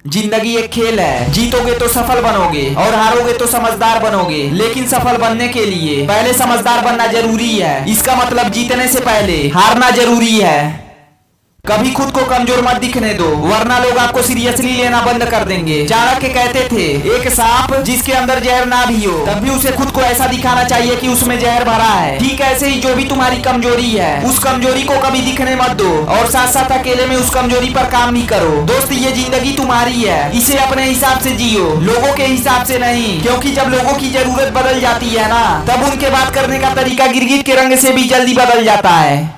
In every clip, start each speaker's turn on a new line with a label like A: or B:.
A: जिंदगी एक खेल है। जीतोगे तो सफल बनोगे और हारोगे तो समझदार बनोगे। लेकिन सफल बनने के लिए पहले समझदार बनना जरूरी है। इसका मतलब जीतने से पहले हारना जरूरी है। कभी खुद को कमजोर मत दिखने दो, वरना लोग आपको सीरियसली लेना बंद कर देंगे। चाणक्य कहते थे, एक सांप जिसके अंदर जहर ना भी हो तब भी उसे खुद को ऐसा दिखाना चाहिए कि उसमें जहर भरा है। ठीक ऐसे ही जो भी तुम्हारी कमजोरी है उस कमजोरी को कभी दिखने मत दो और साथ साथ अकेले में उस कमजोरी पर काम भी करो। दोस्त, ये जिंदगी तुम्हारी है, इसे अपने हिसाब से जियो, लोगों के हिसाब से नहीं। क्योंकि जब लोगों की जरूरत बदल जाती है ना, तब उनके बात करने का तरीका गिरगिट के रंग से भी जल्दी बदल जाता है।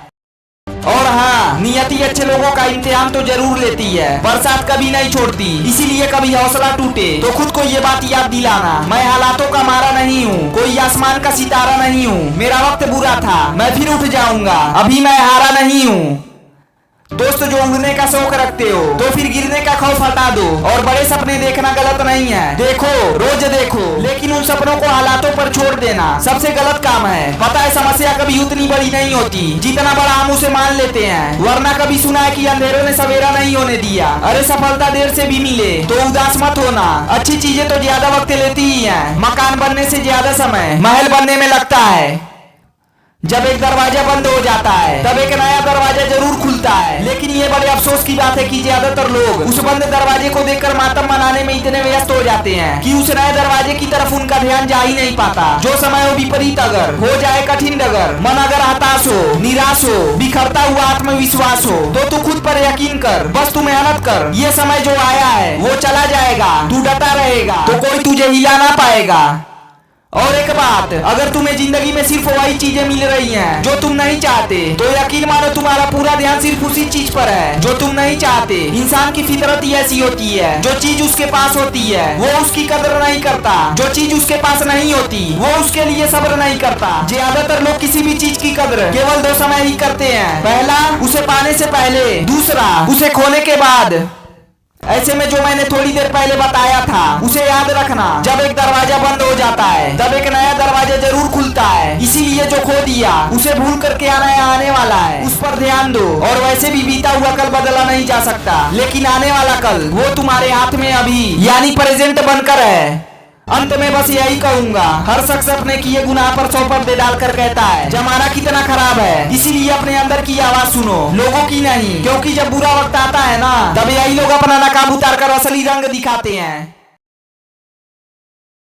A: और हाँ, नियति अच्छे लोगों का इम्तिहान तो जरूर लेती है, बरसात कभी नहीं छोड़ती। इसीलिए कभी हौसला टूटे तो खुद को ये बात याद दिलाना, मैं हालातों का मारा नहीं हूँ, कोई आसमान का सितारा नहीं हूँ। मेरा वक्त बुरा था, मैं फिर उठ जाऊंगा, अभी मैं हारा नहीं हूँ। दोस्त, जो उड़ने का शौक रखते हो तो फिर गिरने का खौफ हटा दो। और बड़े सपने देखना गलत नहीं है, देखो, रोज देखो, लेकिन उन सपनों को हालातों पर छोड़ देना सबसे गलत काम है। पता है, समस्या कभी उतनी बड़ी नहीं होती जितना बड़ा हम उसे मान लेते हैं। वरना कभी सुना है कि अंधेरों ने सवेरा नहीं होने दिया। अरे सफलता देर से भी मिले तो उदास मत होना। अच्छी चीजें तो ज्यादा वक्त लेती ही है। मकान बनने से ज्यादा समय महल बनने में लगता है। जब एक दरवाजा बंद हो जाता है तब एक नया दरवाजा जरूर खुलता है। लेकिन ये बड़े अफसोस की बात है कि ज्यादातर लोग उस बंद दरवाजे को देखकर मातम मनाने में इतने व्यस्त हो जाते हैं कि उस नए दरवाजे की तरफ उनका ध्यान जा ही नहीं पाता। जो समय हो विपरीत अगर हो जाए कठिन डगर, मन अगर हताश हो, निराश हो, बिखरता हुआ आत्मविश्वास हो, तो तू खुद पर यकीन कर, बस तू मेहनत कर। ये समय जो आया है वो चला जाएगा, तू डटा रहेगा तो कोई तुझे हिला ना पाएगा। और एक बात, अगर तुम्हें जिंदगी में सिर्फ वही चीजें मिल रही हैं जो तुम नहीं चाहते, तो यकीन मानो तुम्हारा पूरा ध्यान सिर्फ उसी चीज पर है जो तुम नहीं चाहते। इंसान की फितरत ही ऐसी होती है, जो चीज उसके पास होती है वो उसकी कदर नहीं करता, जो चीज उसके पास नहीं होती वो उसके लिए सब्र नहीं करता। ज्यादातर लोग किसी भी चीज की कदर केवल दो समय ही करते हैं, पहला उसे पाने से पहले, दूसरा उसे खोने के बाद। ऐसे में जो मैंने थोड़ी देर पहले बताया था उसे याद रखना, जब एक दरवाजा बंद हो जाता है तब एक नया दरवाजा जरूर खुलता है। इसीलिए जो खो दिया उसे भूल करके नया आने वाला है, उस पर ध्यान दो। और वैसे भी बीता हुआ कल बदला नहीं जा सकता, लेकिन आने वाला कल वो तुम्हारे हाथ में अभी यानी प्रेजेंट बनकर है। अंत में बस यही कहूंगा, हर शख्स अपने किए गुनाह पर 100 पर्दे डालकर कहता है जमाना कितना खराब है। इसीलिए अपने अंदर की आवाज सुनो, लोगों की नहीं। क्योंकि जब बुरा वक्त आता है ना, तब यही लोग अपना नकाब उतार कर असली रंग दिखाते हैं।